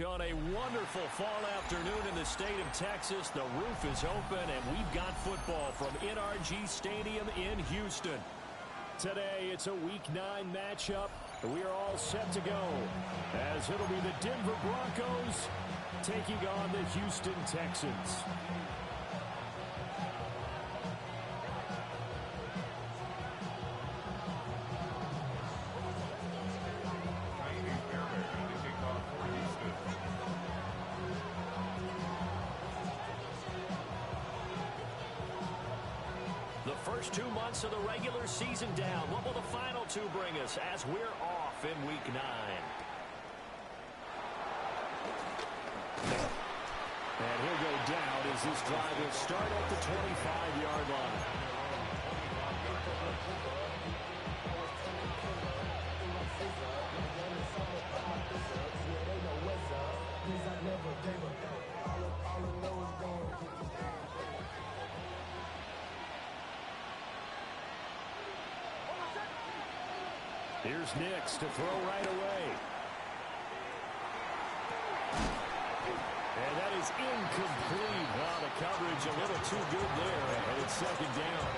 On a wonderful fall afternoon in the state of Texas, the roof is open, and we've got football from NRG Stadium in Houston. Today, it's a Week 9 matchup. We are all set to go, as it'll be the Denver Broncos taking on the Houston Texans. The first 2 months of the regular season down. What will the final 2 bring us as we're off in Week 9? And he'll go down as this drive will start at the 25-yard line. Here's Nix to throw right away. And that is incomplete. Wow, the coverage a little too good there. And it's second down.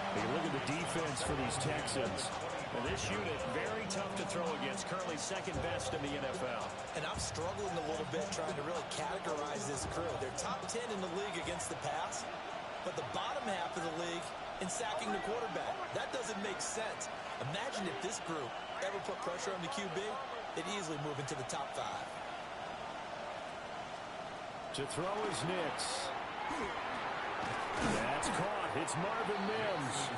Take a look at the defense for these Texans. And this unit, very tough to throw against. Currently second best in the NFL. And I'm struggling a little bit trying to really categorize this crew. They're top 10 in the league against the pass, but the bottom half of the league in sacking the quarterback. That doesn't make sense. Imagine if this group ever put pressure on the QB, they'd easily move into the top 5. To throw is Nix. That's caught. It's Marvin Mims.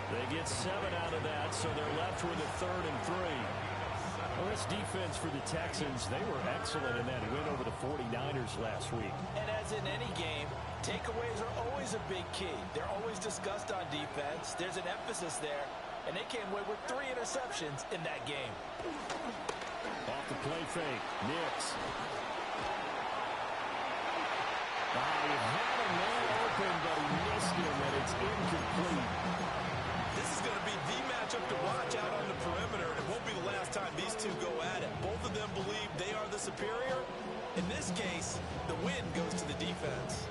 They get 7 out of that, so they're left with a 3rd and 3. Well, this defense for the Texans, they were excellent in that win over the 49ers last week. And as in any game, takeaways are always a big key. They're always discussed on defense. There's an emphasis there, and they came away with 3 interceptions in that game. Off the play fake, Nix. He had a man open, but he missed him, and it's incomplete. This is going to be the matchup to watch out on the perimeter, and it won't be the last time these two go at it. Both of them believe they are the superior. In this case, the win goes to the defense.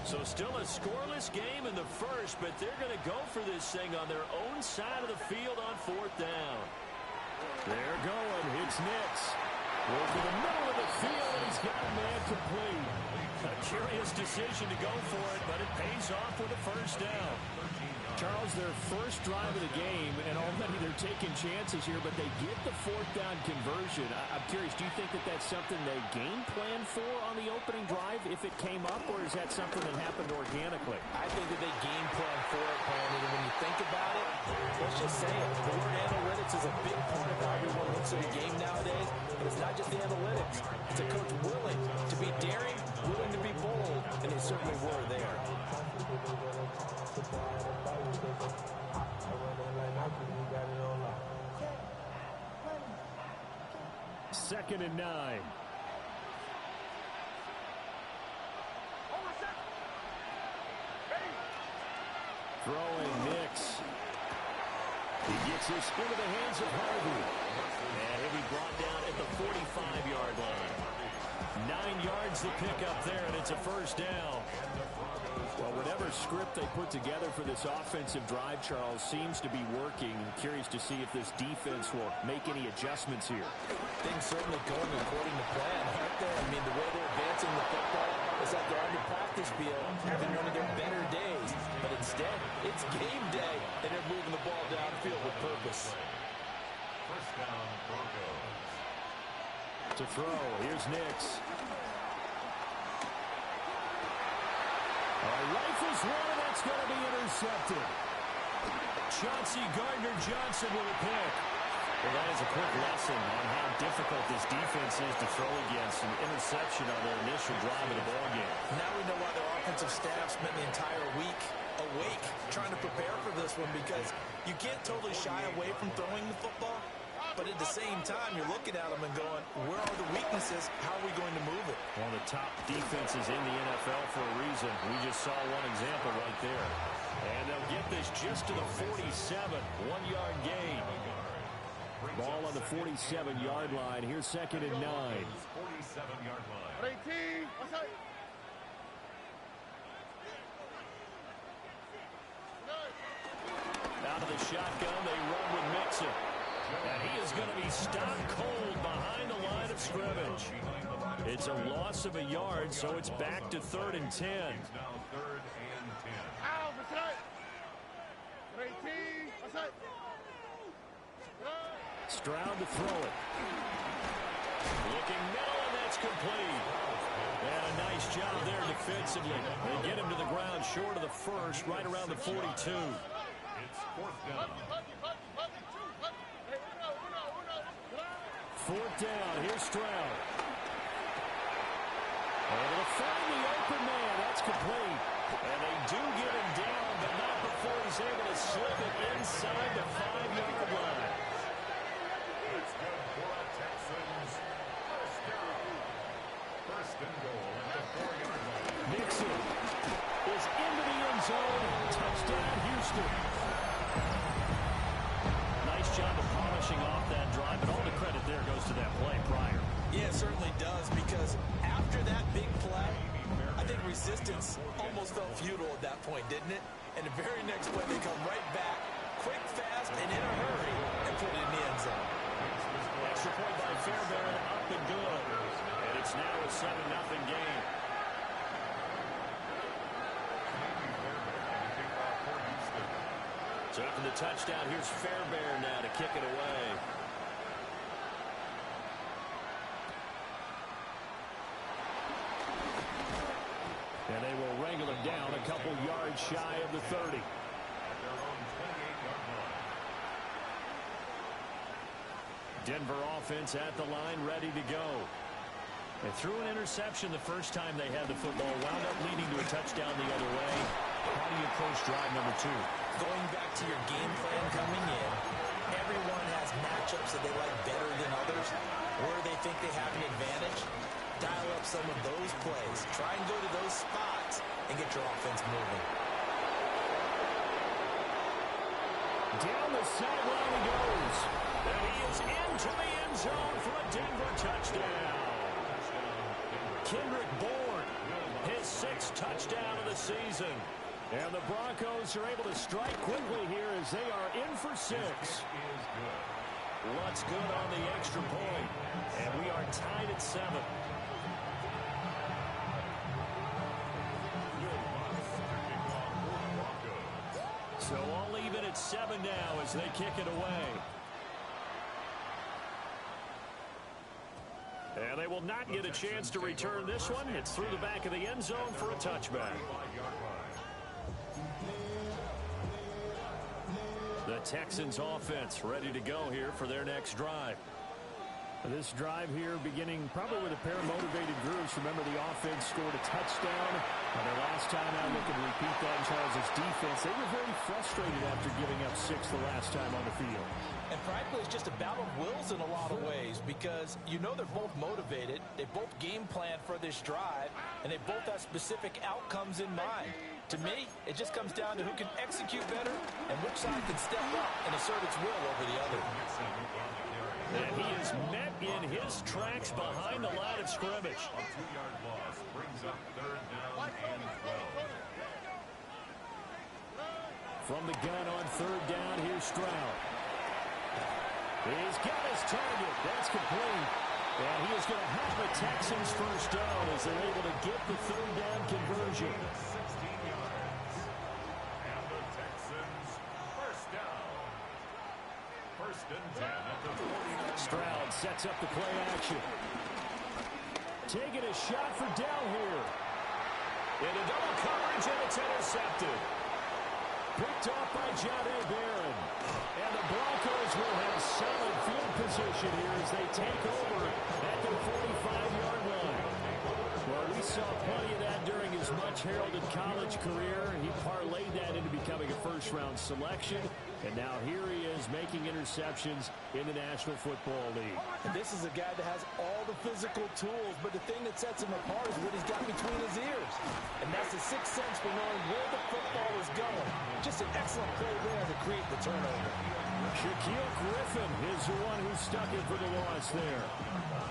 So still a scoreless game in the first, but they're going to go for this thing on their own side of the field on 4th down. They're going. It's Nix. Over the middle of the field, and he's got a man complete. A curious decision to go for it, but it pays off with a 1st down. Charles, their first drive of the game, and already they're taking chances here, but they get the 4th down conversion. I'm curious, do you think that that's something they game plan for on the opening drive if it came up, or is that something that happened organically? I think that they game plan for it, Brandon, and when you think about it, let's just say it. The word analytics is a big part of how everyone looks at the game nowadays, but it's not just the analytics. It's a coach willing to be daring, willing to be bold, and they certainly were there. 2nd and 9. Throwing Nix. He gets this into the hands of Harvey. And he'll be brought down at the 45-yard line. 9 yards to pick up there, and it's a 1st down. Well, whatever script they put together for this offensive drive, Charles, seems to be working. I'm curious to see if this defense will make any adjustments here. Things certainly going according to plan, aren't they? I mean, the way they're advancing the football is like they're on the practice field having one of their better days. But instead, it's game day, and they're moving the ball downfield with purpose. 1st down, Broncos. To throw, here's Nix. Rifles one, and that's going to be intercepted. Chauncey Gardner-Johnson with a pick. Well, that is a quick lesson on how difficult this defense is to throw against. An interception on their initial drive of the ballgame. Now we know why their offensive staff spent the entire week awake trying to prepare for this one, because you can't totally shy away from throwing the football, but at the same time, you're looking at them and going, where are the weaknesses? How are we going to move it? One of the top defenses in the NFL for a reason. We just saw one example right there. And they'll get this just to the 47. 1-yard gain. Ball on the 47-yard line. Here's 2nd and 9. 47-yard line. 18. What's up? Out of the shotgun, they run with Mixon. And he is going to be stopped cold behind the line of scrimmage. It's a loss of a yard, so it's back to 3rd and 10. Now 3rd and 10. Ow, what's up? 18. What's up? Stroud to throw it. Looking middle, and that's complete. And a nice job there defensively. They get him to the ground short of the first, right around the 42. It's 4th down. 4th down. Here's Stroud. Able to find the open man. That's complete. And they do get him down, but not before he's able to slip it inside the 5-yard line. That's good for the Texans. 1st down. 1st and goal at the 4-yard line. Mixon is into the end zone. Touchdown, Houston. Nice job of polishing off that drive, but all the credit there goes to that play prior. Yeah, it certainly does, because after that big play, I think resistance almost felt futile at that point, didn't it? And the very next play, they come right back, quick, fast, and in a hurry, and put it in the end zone. Extra point by Fairbairn, up and good. And it's now a 7-0 game. So after the touchdown, here's Fairbairn now to kick it away. And they will wrangle it down a couple yards shy of the 30. Denver offense at the line, ready to go. They threw an interception the first time they had the football, wound up leading to a touchdown the other way. How do you approach drive number 2? Going back to your game plan coming in, everyone has matchups that they like better than others, where they think they have an advantage. Dial up some of those plays. Try and go to those spots and get your offense moving. Down the sideline he goes. And he is into the end zone for a Denver touchdown. Kendrick Bourne, his 6th touchdown of the season. And the Broncos are able to strike quickly here as they are in for 6. What's good on the extra point. And we are tied at 7. So all even at 7 now as they kick it away. And they will not get a chance to return this one. It's through the back of the end zone for a touchback. The Texans offense ready to go here for their next drive. This drive here beginning probably with a pair of motivated groups. Remember, the offense scored a touchdown. And their last time out, look and repeat that in Charles' defense. They were very frustrated after giving up 6 the last time on the field. And frankly, it's just a battle of wills in a lot of ways, because you know they're both motivated. They both game plan for this drive, and they both have specific outcomes in mind. To me, it just comes down to who can execute better and which side can step up and assert its will over the other. And he is met in his tracks behind the line of scrimmage. A 2-yard loss brings up 3rd down and 12. From the gun on 3rd down, here's Stroud. He's got his target. That's complete. And he is going to help the Texans first down as they're able to get the 3rd down conversion. 16 yards. And the Texans first down. 1st and 10 at the 49. Stroud sets up the play action. Taking a shot for Dell here. Into double coverage, and it's intercepted. Picked off by Jahdae Barron. And the Broncos will have solid field position here as they take over at the 45-yard line. Well, we saw plenty of that during his much-heralded college career. He parlayed that into becoming a first-round selection. And now here he is making interceptions in the National Football League. And this is a guy that has all the physical tools, but the thing that sets him apart is what he's got between his ears. And that's the sixth sense for knowing where the football is going. Just an excellent play there to create the turnover. Shaquille Griffin is the one who stuck it for the loss there.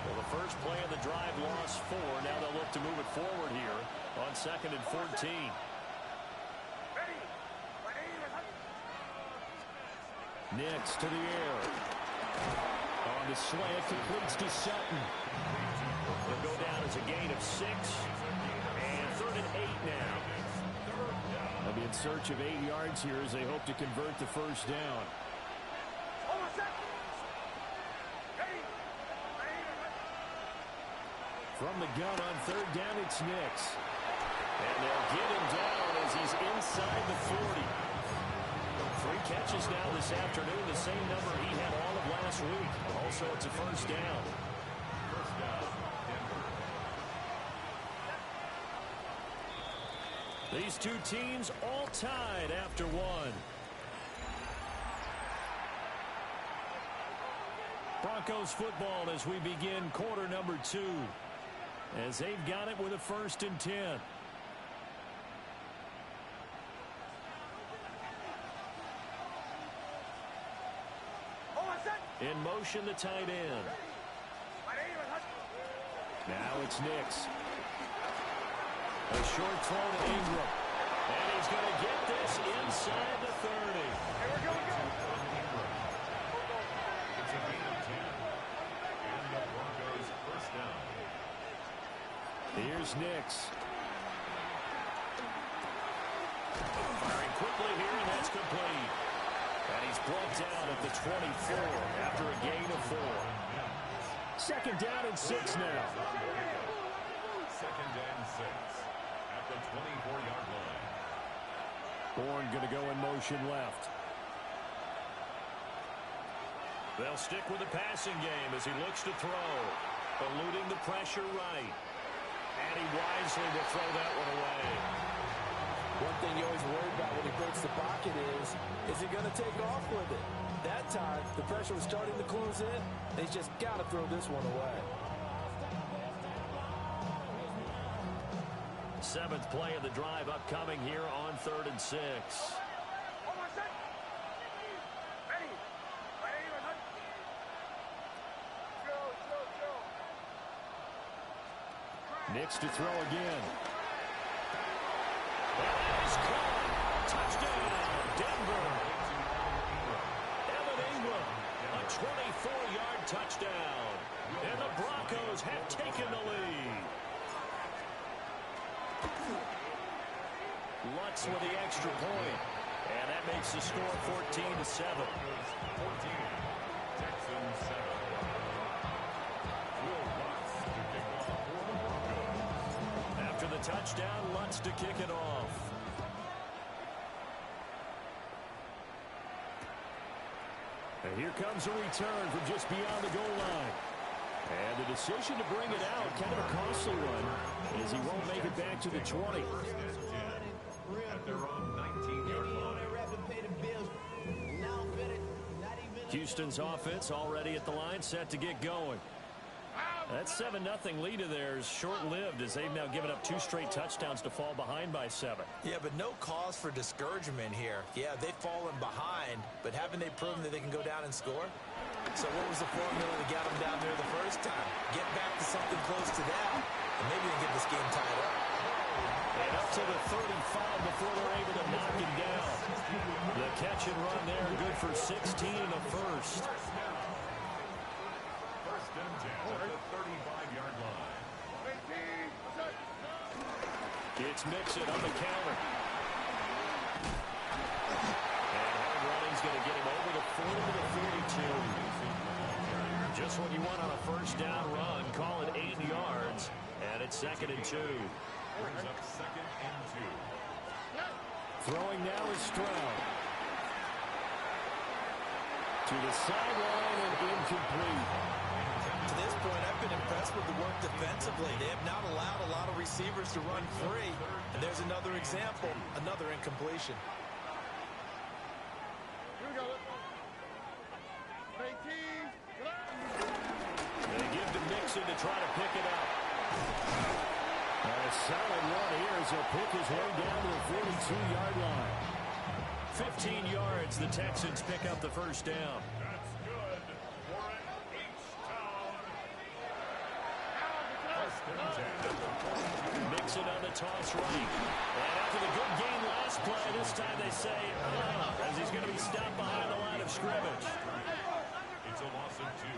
Well, the first play of the drive lost 4. Now they'll look to move it forward here on 2nd and 14. Nix to the air. On the slant, completes to Sutton. They'll go down as a gain of 6. And 3rd and 8 now. They'll be in search of 8 yards here as they hope to convert the first down. From the gun on 3rd down, it's Nix. And they'll get him down as he's inside the 40. 3 catches now this afternoon, the same number he had all of last week. Also, it's a first down. First down, Denver. These two teams all tied after 1. Broncos football as we begin quarter number 2. As they've got it with a 1st and 10. In motion, the tight end. Now it's Nix. A short throw to Ingram. And he's going to get this inside the 30. It's a gain of 10. And the Broncos first down. Here's Nix. Firing quickly here, and that's complete. And he's brought down at the 24 after a gain of 4. 2nd down and 6 now. 2nd and 6 at the 24-yard line. Bourne going to go in motion left. They'll stick with the passing game as he looks to throw. Eluding the pressure right. And he wisely will throw that one away. One thing you always worry about when he breaks the pocket is he going to take off with it? That time, the pressure was starting to close in. He's just got to throw this one away. 7th play of the drive upcoming here on 3rd and 6. Nix to throw again. That is caught. Touchdown, Denver. Evan Ingram, a 24-yard touchdown. And the Broncos have taken the lead. Lutz with the extra point. And that makes the score 14-7. 14. Texans 7. After the touchdown, Lutz to kick it off. And here comes a return from just beyond the goal line. And the decision to bring it out, kind of a costly one, as he won't make it back to the 20. At their own 19-yard line. Houston's offense already at the line, set to get going. That 7-0 lead of theirs short-lived as they've now given up 2 straight touchdowns to fall behind by 7. Yeah, but no cause for discouragement here. Yeah, they've fallen behind, but haven't they proven that they can go down and score? So what was the formula that got them down there the first time? Get back to something close to that, and maybe they get this game tied up. And up to the 35 before they're able to knock him down. The catch and run there, good for 16 in the first. First and 10 at the 35-yard line. It's Mixon on the counter. And hard running's going to get him over the 40 to the 42. Just what you want on a first down run. Call it 8 yards. And it's 2nd and 2. Brings up 2nd and 2. Throwing now is Stroud. To the sideline and incomplete. To this point, I've been impressed with the work defensively. They have not allowed a lot of receivers to run free. And there's another example, another incompletion. Here we go. Mixon to try to pick it up. A solid run here as he'll pick his way down to the 42-yard line. 15 yards, the Texans pick up the first down. That's good for an H-town. First and 10. Mixon on the toss right. And after the good game last play, this time they say, as he's going to be stopped behind the line of scrimmage. It's a loss of 2.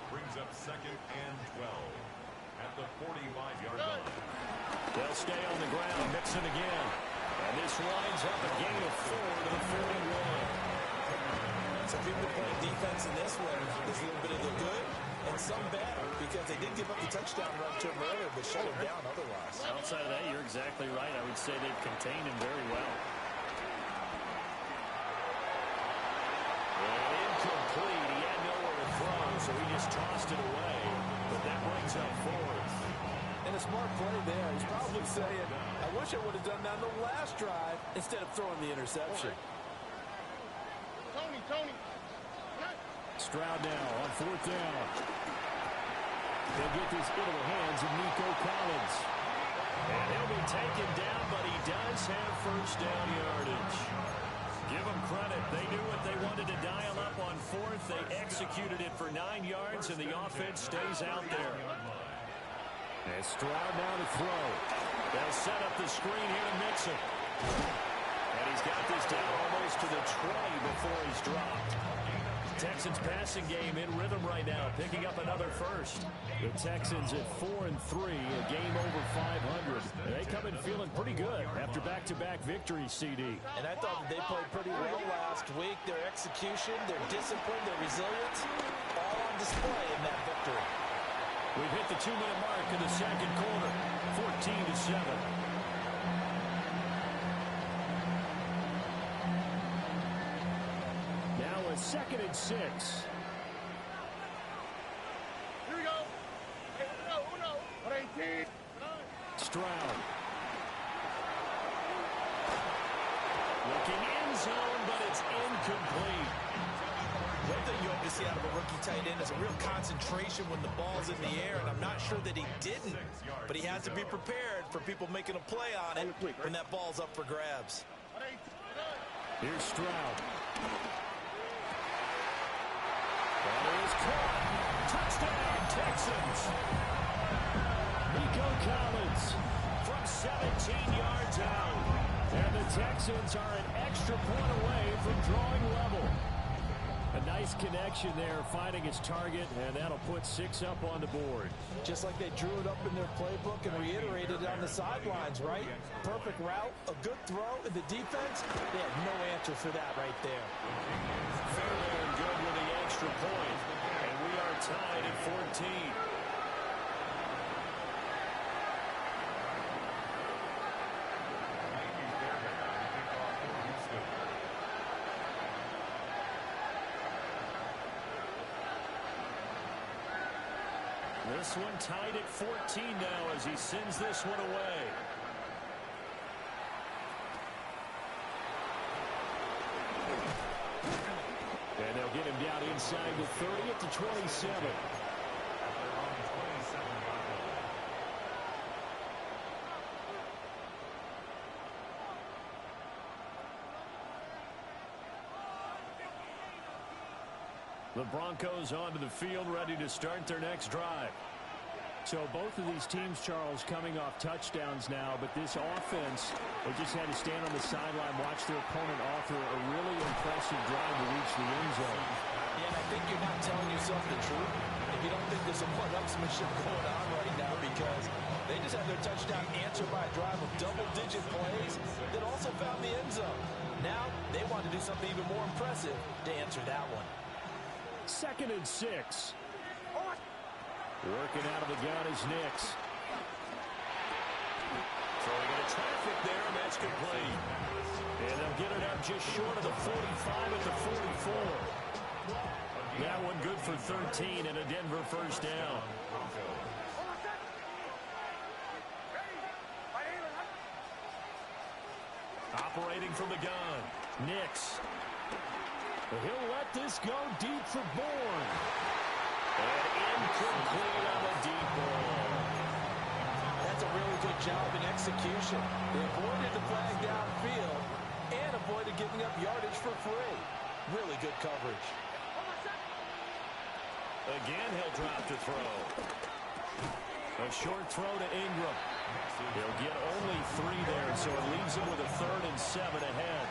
Brings up second and 12 at the 45-yard line. They'll stay on the ground. Mixon again. And this winds up a gain of 4 to the 41. Some people playing defense in this one. There's a little bit of the good and some bad because they did give up the touchdown run to him earlier, but shut him down otherwise. Outside of that, you're exactly right. I would say they've contained him very well. And incomplete. He had nowhere to throw, so he just tossed it away. But that brings up 4th. And a smart play there. He's probably saying, I wish I would have done that on the last drive instead of throwing the interception. Tony. Stroud now on 4th down. They'll get this into the hands of Nico Collins. And he'll be taken down, but he does have first down yardage. Give them credit. They knew what they wanted to dial up on 4th. They executed it for 9 yards, and the offense stays out there. And Stroud now to throw. They'll set up the screen here to Mixon. And he's got this down almost to the 20 before he's dropped. Texans passing game in rhythm right now, picking up another first. The Texans at 4-3, a game over 500. They come in feeling pretty good after back-to-back victories, CD. And I thought that they played pretty well last week. Their execution, their discipline, their resilience, all on display in that victory. We've hit the 2-minute mark in the second quarter, 14-7. Now a 2nd and 6. Here we go. Hey, uno. 18. Stroud. Looking end zone, but it's incomplete. One thing you hope to see out of a rookie tight end is a real concentration when the ball's in the air, and I'm not sure that he didn't, but he has to be prepared for people making a play on it when that ball's up for grabs. Here's Stroud. Ball is caught. Touchdown, Texans. Nico Collins from 17 yards out. And the Texans are an extra point away from drawing level. A nice connection there, finding his target, and that'll put 6 up on the board. Just like they drew it up in their playbook and reiterated it on the sidelines, right? Perfect route, a good throw, and the defense, they had no answer for that right there. Fairly and good with the extra point, and we are tied at 14. This one tied at 14 now as he sends this one away. And they'll get him down inside the 30 at the 27. The Broncos onto the field, ready to start their next drive. So both of these teams, Charles, coming off touchdowns now, but this offense, they just had to stand on the sideline, watch their opponent offer a really impressive drive to reach the end zone. Yeah, and I think you're not telling yourself the truth if you don't think there's some one-upsmanship going on right now, because they just had their touchdown answered by a drive of double-digit plays that also found the end zone. Now they want to do something even more impressive to answer that one. 2nd and 6. Working out of the gun is Nix. Throwing into traffic there, and that's complete. And they'll get it up just short of the 45 at the 44. That one good for 13 and a Denver first down. Operating from the gun, Nix. He'll let this go deep for Bourne. And Complete on the deep ball. That's a really good job in execution. They avoided the flag downfield and avoided giving up yardage for free. Really good coverage. Again, he'll drop to throw. A short throw to Ingram. He'll get only 3 there, so it leaves him with a 3rd and 7 ahead.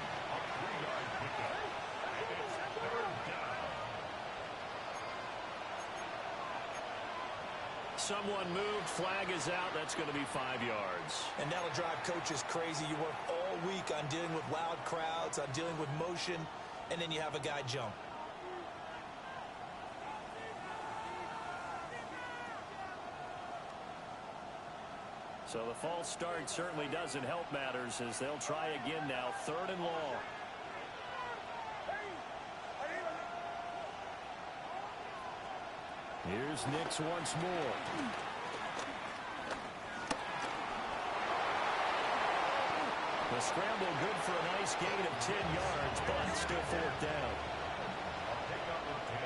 Someone moved, flag is out. That's going to be 5 yards. And that'll drive coaches crazy. You work all week on dealing with loud crowds, on dealing with motion, and then you have a guy jump. So the false start certainly doesn't help matters as they'll try again now. 3rd and long. Here's Nix once more. The scramble good for a nice gain of 10 yards, but still 4th down. I'll take up with 10,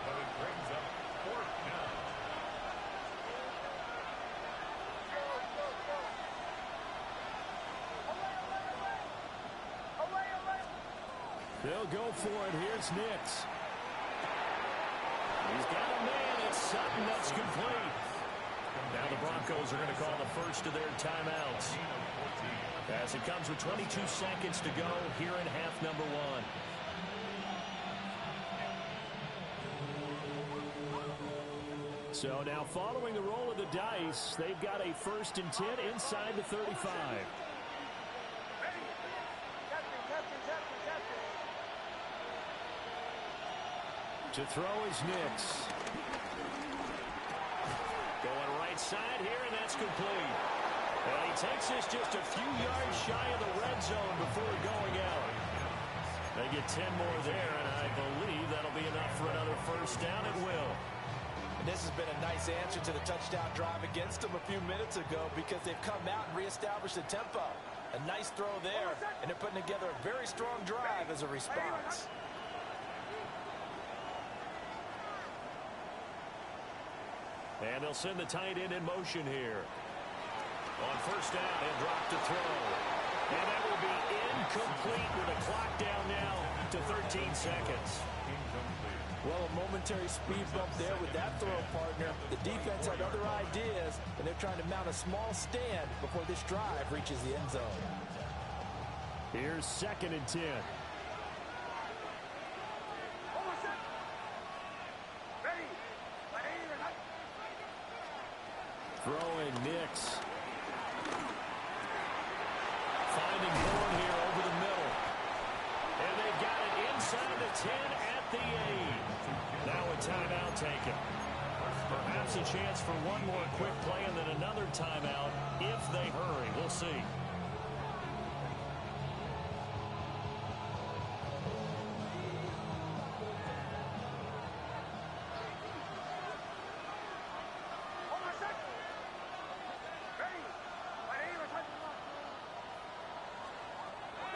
but it brings up 4th down. They'll go for it. Here's Nix. He's got a man. It's Sutton. That's complete. Now the Broncos are going to call the first of their timeouts, as it comes with 22 seconds to go here in half number 1. So now following the roll of the dice, they've got a 1st and 10 inside the 35. To throw is Nix. Going right side here, and that's complete. And he takes this just a few yards shy of the red zone before going out. They get 10 more there, and I believe that'll be enough for another 1st down. It will. And this has been a nice answer to the touchdown drive against them a few minutes ago because they've come out and reestablished the tempo. A nice throw there, and they're putting together a very strong drive as a response. And they'll send the tight end in motion here. On 1st down, and drop to throw. And that will be incomplete with a clock down now to 13 seconds. Well, a momentary speed bump there with that throw, partner. The defense had other ideas, and they're trying to mount a small stand before this drive reaches the end zone. Here's 2nd and 10. Throwing Nix. Finding Bourne here over the middle. And they've got it inside the 10 at the 8. Now a timeout taken. Perhaps a chance for one more quick play and then another timeout if they hurry. We'll see.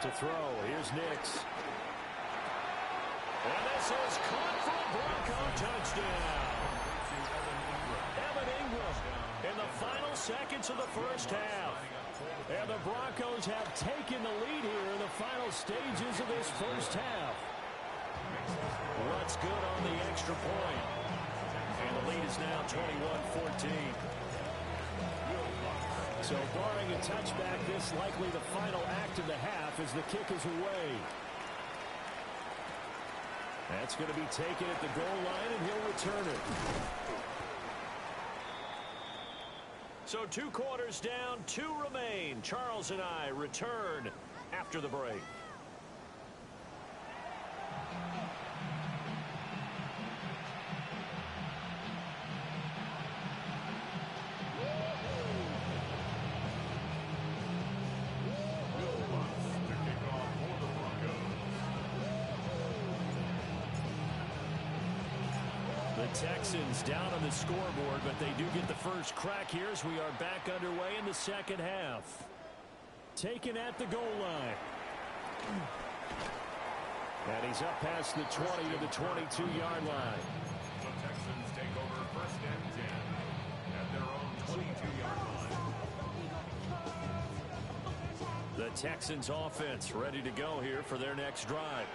To throw, here's Nix. And this is caught for a Bronco touchdown. Evan Ingram in the final seconds of the 1st half. And the Broncos have taken the lead here in the final stages of this 1st half. What's good on the extra point? And the lead is now 21-14. So barring a touchback, this likely the final act of the half as the kick is away. That's going to be taken at the goal line, and he'll return it. So 2 quarters down, 2 remain. Charles and I return after the break. Texans down on the scoreboard, but they do get the first crack here as we are back underway in the 2nd half. Taken at the goal line. And he's up past the 20 to the 22-yard line. The Texans take over 1st The Texans offense ready to go here for their next drive.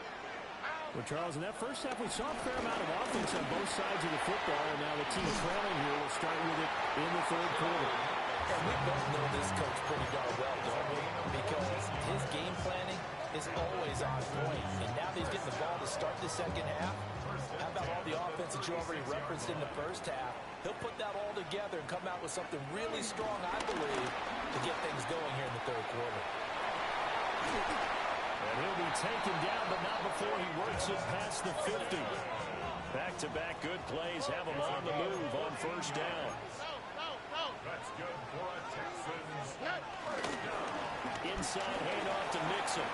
Well, Charles, in that first half, we saw a fair amount of offense on both sides of the football, and now the team trailing here will start with it in the third quarter. And we both know this coach pretty darn well, don't we? Because his game planning is always on point. And now that he's getting the ball to start the second half, how about all the offense that you already referenced in the first half? He'll put that all together and come out with something really strong, I believe, to get things going here in the third quarter. And he'll be taken down, but not before he works it past the 50. Back-to-back good plays have him on the move on first down. That's good for a Texans first down. Inside handoff to Mixon.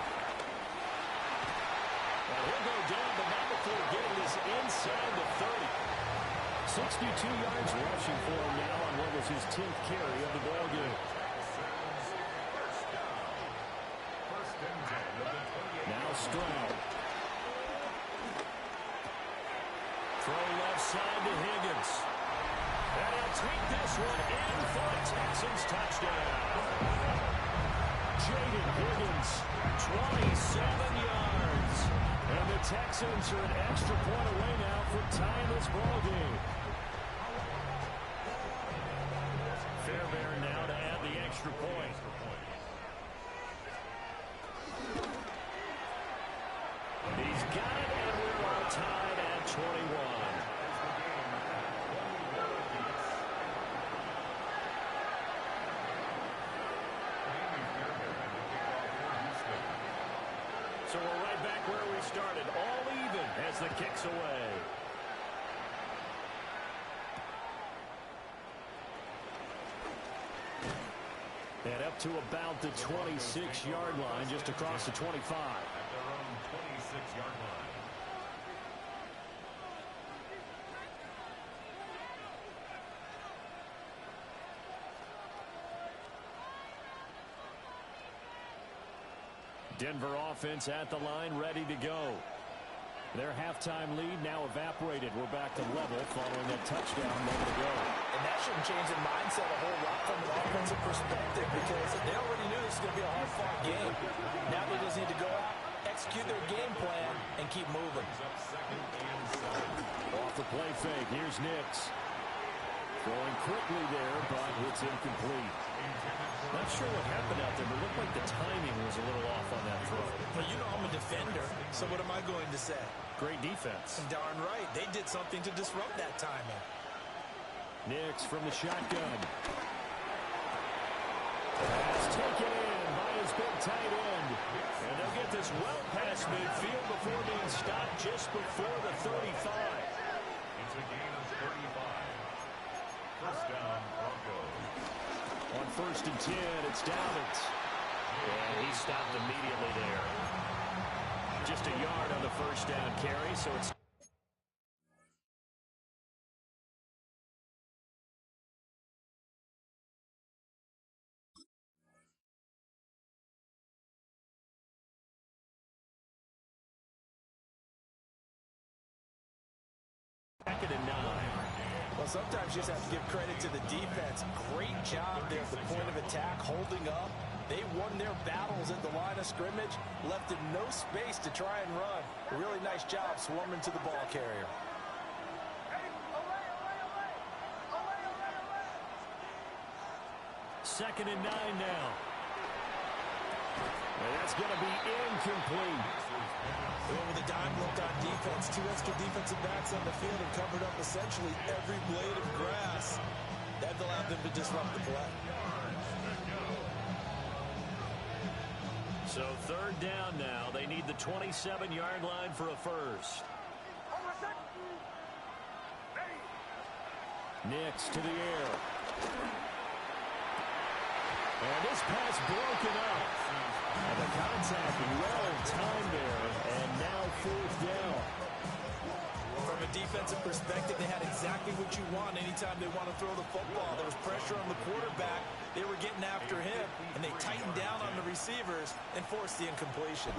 And he'll go down, but not before getting this inside the 30. 62 yards rushing for him now on what was his 10th carry of the ball game. Now Stroud. Throw left side to Higgins. And he'll take this one in for a Texans touchdown. Jaden Higgins, 27 yards. And the Texans are an extra point away now from tying this ball game. Fairbairn now to add the extra point. He's got it, and we're all tied at 21. So we're right back where we started, all even as the kick's away. And up to about the 26-yard line, just across the 25. At their own 26-yard line. Denver offense at the line, ready to go. Their halftime lead now evaporated. We're back to level following that touchdown a moment ago. And that shouldn't change their mindset a whole lot from an offensive perspective because they already knew this was going to be a hard-fought game. Now they just need to go out, execute their game plan, and keep moving. Off the play fake, here's Nix. Throwing quickly there, but it's incomplete. Not sure what happened out there, but it looked like the timing was a little off on that throw. But you know I'm a defender, so what am I going to say? Great defense. Darn right. They did something to disrupt that timing. Nix from the shotgun. Pass taken in by his big tight end. And they'll get this well past midfield before being stopped just before the 35. It's a gain of 35. First down, Broncos. On 1st and 10, it's Dalvin. And he stopped immediately there. Just a yard on the first down carry, so it's second and 9. Well, sometimes you just have to give credit to the defense. Great job there at the point of attack, holding up. They won their battles at the line of scrimmage, left them no space to try and run. A really nice job swarming to the ball carrier. Second and 9 now. And that's going to be incomplete. Well, with a dime look on defense, 2 extra defensive backs on the field have covered up essentially every blade of grass. That allowed them to disrupt the play. So 3rd down now. They need the 27-yard line for a first. Nix to the air. And this pass broken up. And the contact well timed there. And now 4th down. From a defensive perspective, they had exactly what you want anytime they want to throw the football. There was pressure on the quarterback. They were getting after him, and they tightened down on the receivers and forced the incompletion.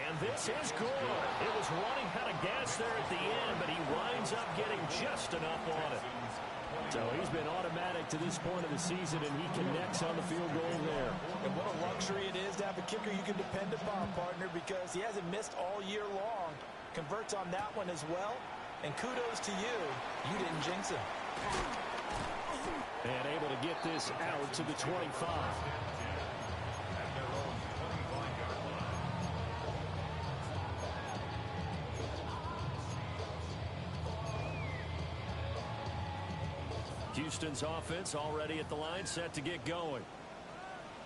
And And this is good. It was running out of gas there at the end, but he winds up getting just enough on it. So he's been automatic to this point of the season, and he connects on the field goal there. And what a luxury it is to have a kicker you can depend upon, partner, because he hasn't missed all year long. Converts on that one as well. And kudos to you. You didn't jinx him. And able to get this out to the 25. Houston's offense already at the line, set to get going.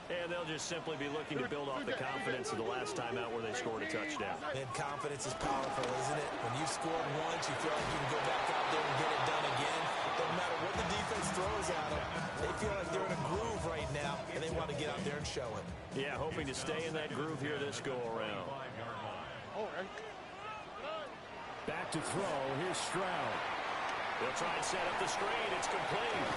And they'll just simply be looking to build off the confidence of the last time out where they scored a touchdown. And confidence is powerful, isn't it? When you've scored once, you feel like you can go back out there and get it done again. Doesn't matter what the defense throws at them. They feel like they're in a groove right now, and they want to get out there and show it. Yeah, hoping to stay in that groove here this go-around. Back to throw. Here's Stroud. They'll try and set up the screen. It's complete.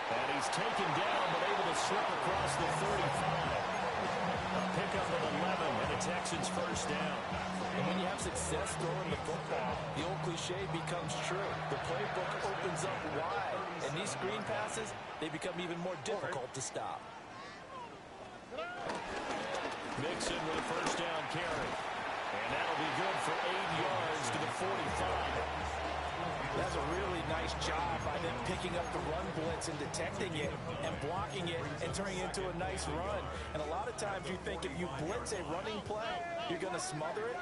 And he's taken down, but able to slip across the 35. A pickup of 11, and the Texans first down. And when you have success throwing the football, the old cliche becomes true. The playbook opens up wide. And these screen passes, they become even more difficult to stop. Mixon with a first down carry. And that'll be good for 8 yards to the 45. That's a really nice job by them picking up the run blitz and detecting it and blocking it and turning it into a nice run. And a lot of times you think if you blitz a running play, you're going to smother it.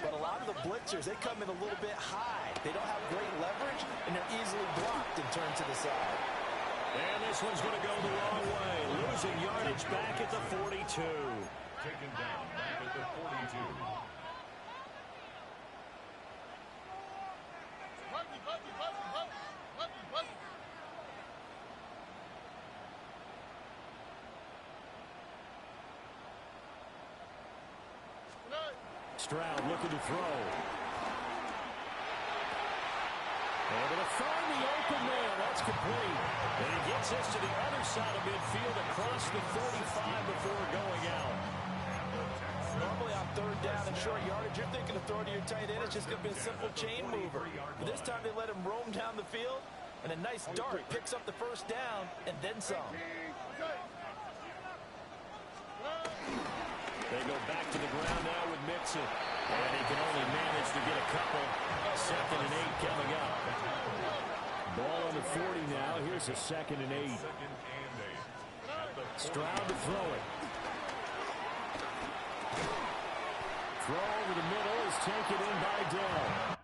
But a lot of the blitzers, they come in a little bit high. They don't have great leverage, and they're easily blocked and turned to the side. And this one's going to go the wrong way. Losing yardage back at the 42. Taken down back at the 42. Stroud looking to throw. Able to find the open man. That's complete. And he gets us to the other side of midfield across the 45 before going out. Normally on third down and short yardage, you're thinking of throwing to your tight end. It's just going to be a simple chain mover. But this time they let him roam down the field, and a nice dart picks up the first down and then some. They go back to the ground now with Mixon. And he can only manage to get a couple. 2nd and 8 coming up. Ball on the 40 now. Here's a 2nd and 8. Stroud to throw it. Throw over the middle is taken in by Dell.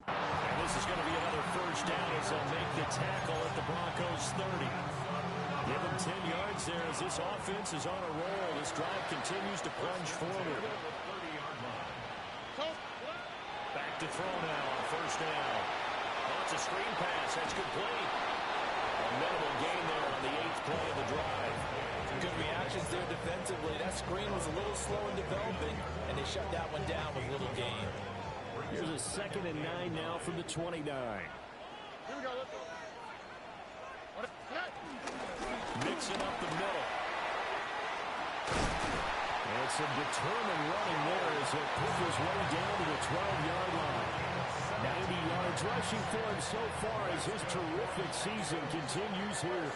And this is going to be another first down as they'll make the tackle at the Broncos 30. Give them 10 yards there as this offense is on a roll. This drive continues to plunge forward. Back to throw now on first down. Oh, it's a screen pass. That's complete. A minimal gain there on the 8th play of the drive. Good reactions there defensively. That screen was a little slow in developing, and they shut that one down with little gain. Here's a 2nd and 9 now from the 29. Here we go. Mixing up the middle. And some determined running there as he'll push his way down to the 12-yard line. 90 yards rushing for him so far as his terrific season continues here.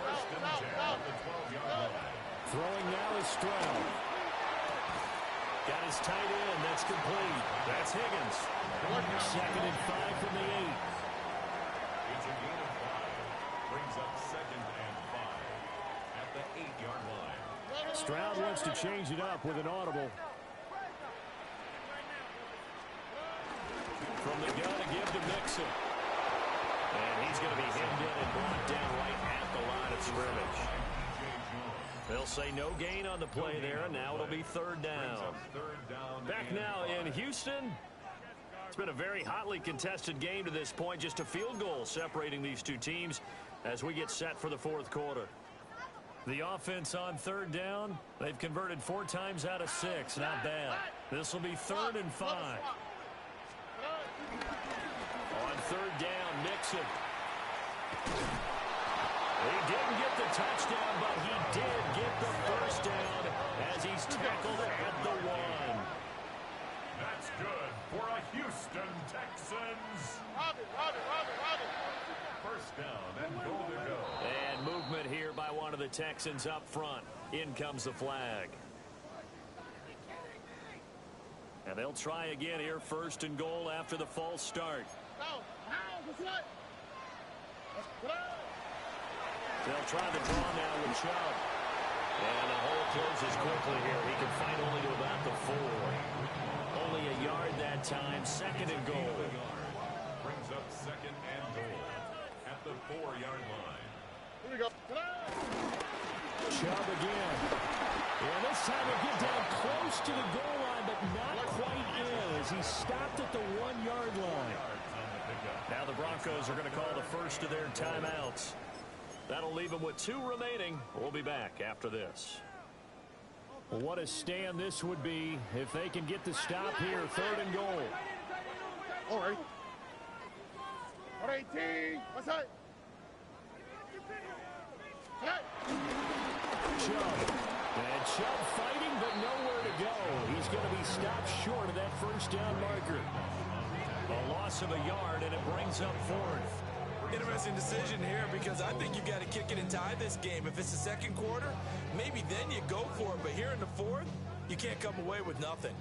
First and 10 at the 12-yard line. Throwing now is Stroud. Got his tight end. That's complete. That's Higgins. 2nd and 5 from the 8. It's a gain of 5. Brings up 2nd and 5 at the 8-yard line. Stroud wants to change it up with an audible. From the gun to give to Mixon. And he's going to be hemmed in and brought down right at the line of scrimmage. They'll say no gain on the play there, and now it'll be 3rd down. Third down Back now in Houston. It's been a very hotly contested game to this point. Just a field goal separating these two teams as we get set for the fourth quarter. The offense on third down, they've converted 4 times out of 6. Not bad. This will be 3rd and 5. On third down, Nixon. He didn't get the touchdown, but he did get the first down as he's tackled at the 1. That's good for a Houston Texans. First down and goal to go. And movement here by one of the Texans up front. In comes the flag. And they'll try again here, 1st and goal after the false start. They'll try the draw now with Chubb. And the hole closes quickly here. He can fight only to about the 4. Only a yard that time. 2nd and goal. Brings up 2nd and goal at the 4-yard line. Here we go. Chubb again. And this time he'll get down close to the goal line, but not quite in as he stopped at the 1-yard line. Now the Broncos are going to call the first of their timeouts. That'll leave them with 2 remaining. We'll be back after this. What a stand this would be if they can get the stop here. 3rd and goal. All right. All right, team. What's up? Chubb. And Chubb fighting, but nowhere to go. He's going to be stopped short of that first down marker. A loss of a yard, and it brings up 4th. Interesting decision here because I think you've got to kick it and tie this game. If it's the 2nd quarter, maybe then you go for it. But here in the 4th, you can't come away with nothing.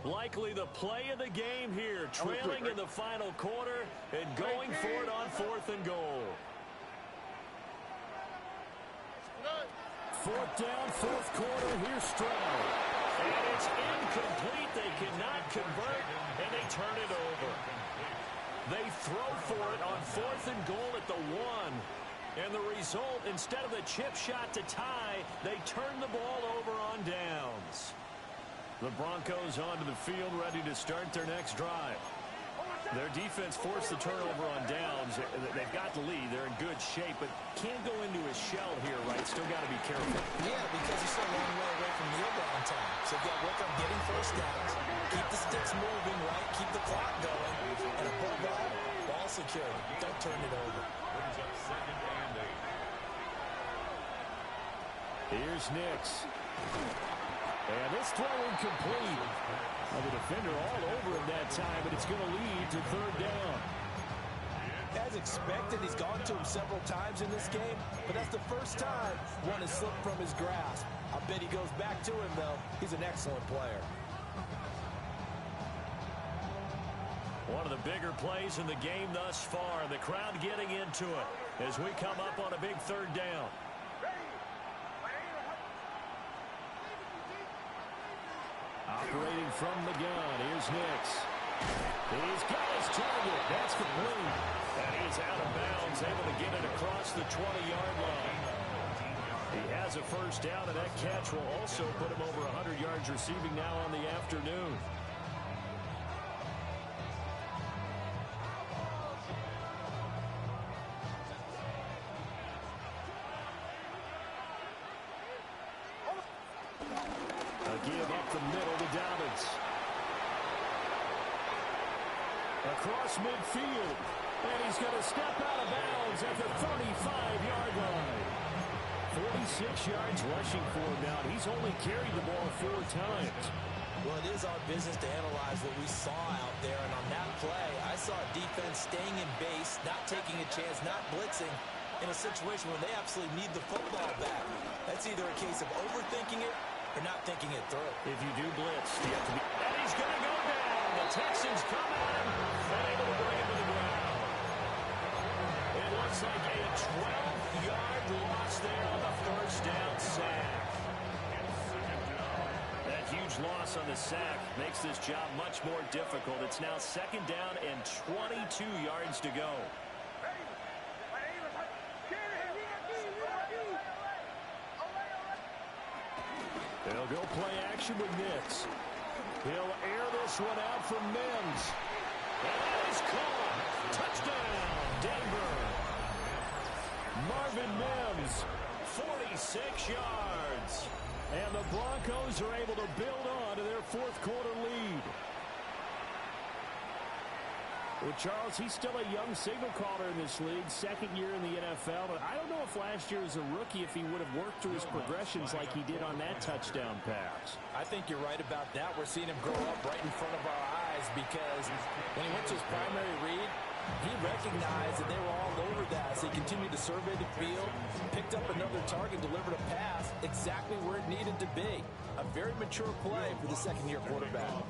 Likely the play of the game here, trailing in the final quarter and going for it on 4th and goal. 4th down, 4th quarter. Here's Stroud. And it's incomplete. They cannot convert, and they turn it over. They throw for it on 4th and goal at the 1. And the result, instead of the chip shot to tie, they turn the ball over on downs. The Broncos onto the field, ready to start their next drive. Their defense forced the turnover on downs. They've got the lead. They're in good shape, but can't go into a shell here, right? Still got to be careful. Yeah, because he's so long way away from kneel down time. So you've got to work on getting first downs. Keep the sticks moving, right? Keep the clock going. And above all, ball security. Don't turn it over. Brings up 2nd and 8. Here's Nix. And this throw incomplete. Now the defender all over him that time, but it's going to lead to 3rd down. As expected, he's gone to him several times in this game, but that's the first time one has slipped from his grasp. I bet he goes back to him, though. He's an excellent player. One of the bigger plays in the game thus far. The crowd getting into it as we come up on a big 3rd down. Operating from the gun, here's Nix. He's got his target. That's complete. And he's out of bounds, able to get it across the 20-yard line. He has a first down, and that catch will also put him over 100 yards receiving now on the afternoon. Give up the middle to Dobbins. Across midfield. And he's going to step out of bounds at the 35-yard line. 46 yards rushing for him now. He's only carried the ball 4 times. Well, it is our business to analyze what we saw out there. And on that play, I saw a defense staying in base, not taking a chance, not blitzing in a situation where they absolutely need the football back. That's either a case of overthinking it or not thinking it through. If you do blitz, you have to be... And he's going to go down. The Texans come in and able to bring him to the ground. It looks like a 12-yard loss there on the first down sack. That huge loss on the sack makes this job much more difficult. It's now 2nd down and 22 yards to go. They'll go play action with Nix. He'll air this one out for Mims. And that is caught. Touchdown, Denver. Marvin Mims, 46 yards. And the Broncos are able to build on to their fourth quarter lead. Well, Charles, he's still a young signal caller in this league, second year in the NFL. But I don't know if last year as a rookie, if he would have worked through his progressions like he did on that touchdown pass. I think you're right about that. We're seeing him grow up right in front of our eyes because when he went to his primary read, he recognized that they were all over that as he continued to survey the field, picked up another target, delivered a pass exactly where it needed to be. A very mature play for the second-year quarterback.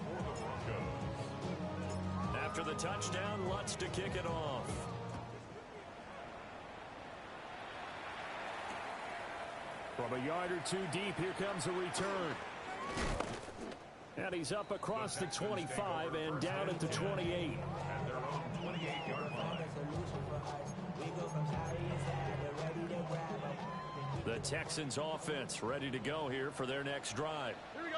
After the touchdown, Lutz to kick it off. From a yard or two deep, here comes a return. And he's up across the 25 and down at the 28. The Texans offense ready to go here for their next drive. Here we go.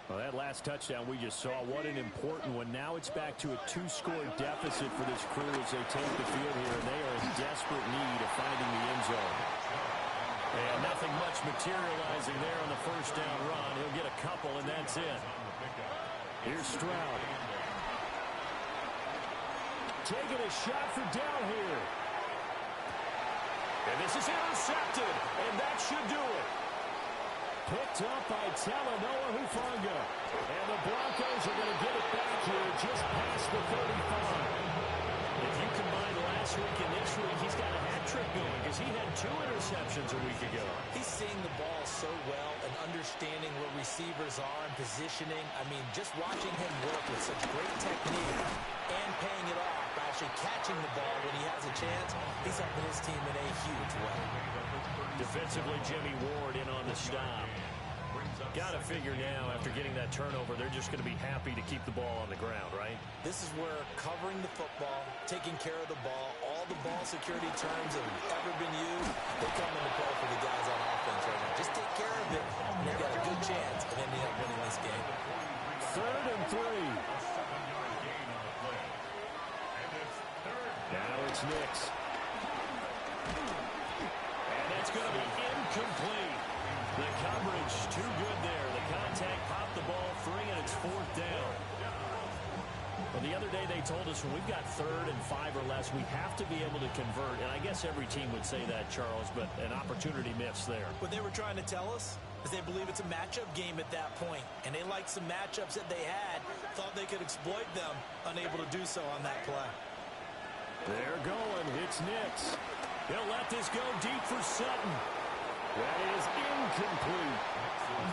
Well, that last touchdown we just saw, what an important one. Now it's back to a 2-score deficit for this crew as they take the field here, and they are in desperate need of finding the end zone. And nothing much materializing there on the first down run. He'll get a couple, and that's it. Here's Stroud. Taking a shot for down here. And this is intercepted, and that should do it. Picked up by Talanoa Hufanga. And the Broncos are going to get it back here just past the 35. If you combine last week and this week, he's got a hat trick going because he had 2 interceptions a week ago. He's seeing the ball so well and understanding where receivers are and positioning. I mean, just watching him work with such great technique and paying it off by actually catching the ball when he has a chance, he's helping his team in a huge way. Defensively, Jimmy Ward in on the stop. Got to figure now, after getting that turnover, they're just going to be happy to keep the ball on the ground, right? This is where covering the football, taking care of the ball, all the ball security terms that have ever been used, they come into play for the guys on offense right now. Just take care of it, and they've got a good chance of ending up winning this game. 3rd and 3. Now it's Nix. And that's going to be incomplete. The coverage too good there. The contact popped the ball free, and it's 4th down. Well, the other day they told us when we've got 3rd and 5 or less, we have to be able to convert. And I guess every team would say that, Charles, but an opportunity missed there. What they were trying to tell us is they believe it's a matchup game at that point. And they liked some matchups that they had, thought they could exploit them, unable to do so on that play. They're going. It's Nix. He'll let this go deep for Sutton. That is incomplete.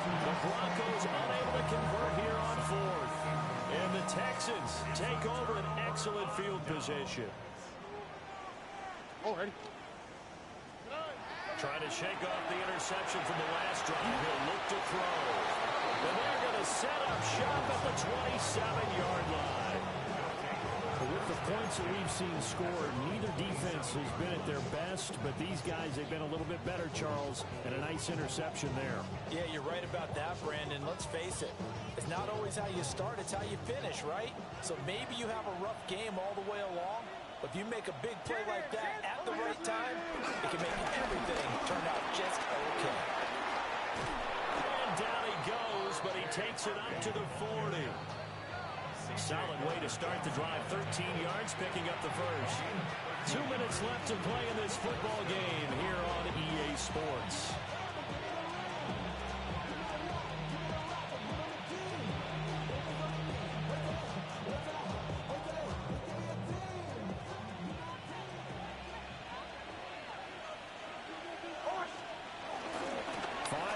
The Broncos unable to convert here on 4th. And the Texans take over an excellent field position. Already. Trying to shake off the interception from the last drive. He'll look to throw. And they're going to set up shop at the 27-yard line. With the points that we've seen scored, neither defense has been at their best, but these guys, they've been a little bit better, Charles, and a nice interception there. Yeah, you're right about that, Brandon. Let's face it. It's not always how you start, it's how you finish, right? So maybe you have a rough game all the way along, but if you make a big play like that at the right time, it can make everything turn out just okay. And down he goes, but he takes it up to the 40. Solid way to start the drive. 13 yards, picking up the first. 2 minutes left to play in this football game here on EA Sports.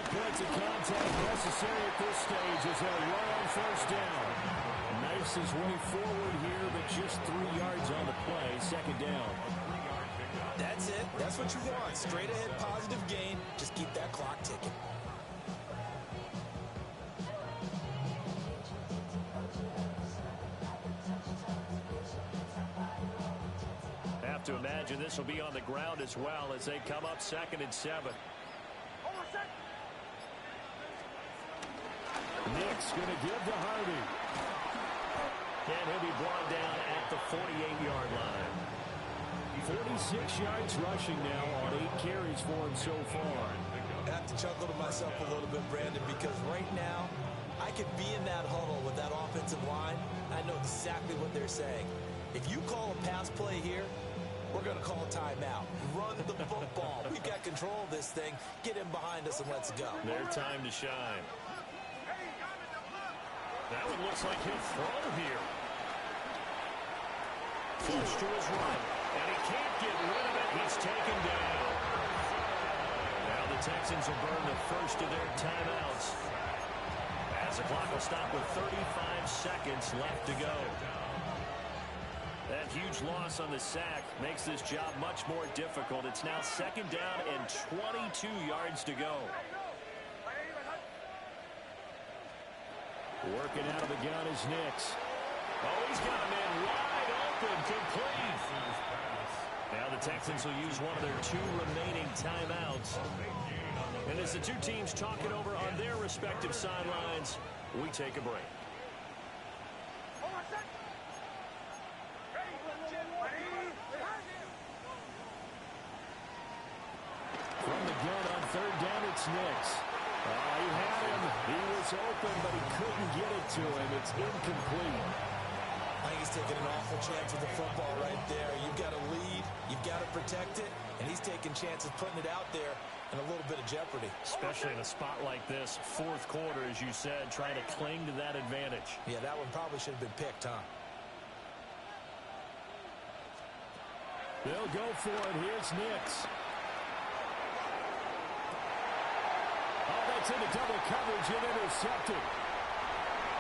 Points of contact necessary at this stage as they'll run on first down. Nice his way forward here, but just 3 yards on the play. 2nd down. That's it. That's what you want. Straight ahead positive gain. Just keep that clock ticking. Have to imagine this will be on the ground as well as they come up 2nd and 7. Nick's going to give to Harvey. And he'll be brought down at the 48-yard line. 46 yards rushing now on 8 carries for him so far. I have to chuckle to myself a little bit, Brandon, because right now I could be in that huddle with that offensive line. I know exactly what they're saying. If you call a pass play here, we're going to call a timeout. Run the football. We've got control of this thing. Get him behind us and let's go. Their time to shine. That one looks like he'll throw here. Flush to his right. And he can't get rid of it. He's taken down. Now the Texans will burn the first of their timeouts. As the clock will stop with 35 seconds left to go. That huge loss on the sack makes this job much more difficult. It's now 2nd down and 22 yards to go. Working out of the gun is Nix. Oh, he's got a man wide open, complete. Now the Texans will use one of their 2 remaining timeouts. And as the 2 teams talk it over on their respective sidelines, we take a break. From the gun on 3rd down, it's Nix. He had him. He was open, but he couldn't get it to him. It's incomplete. I think he's taking an awful chance with the football right there. You've got to lead. You've got to protect it. And he's taking chances putting it out there in a little bit of jeopardy. Especially in a spot like this, 4th quarter, as you said, trying to cling to that advantage. Yeah, that one probably should have been picked, huh? They'll go for it. Here's Nix. Oh, that's into double coverage and intercepted.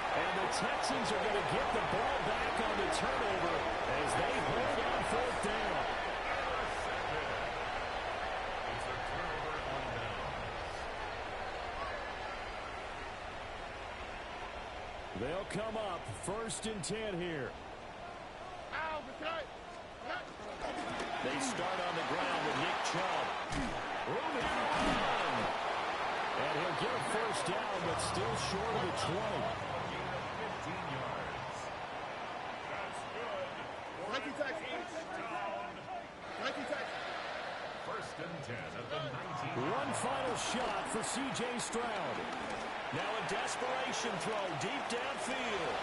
And the Texans are going to get the ball back on the turnover as they hold on 4th down. They'll come up 1st and 10 here. They start on the ground with Nick Chubb. Moving on. And he'll get a 1st down, but still short of the 20. 15 yards. That's good. First and 10 at the 19. One final shot for C.J. Stroud. Now a desperation throw deep downfield.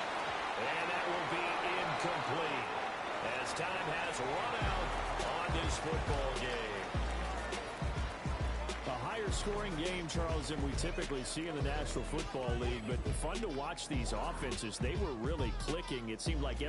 And that will be incomplete as time has run out on this football game. A higher scoring game, Charles, than we typically see in the National Football League, but fun to watch these offenses. They were really clicking. It seemed like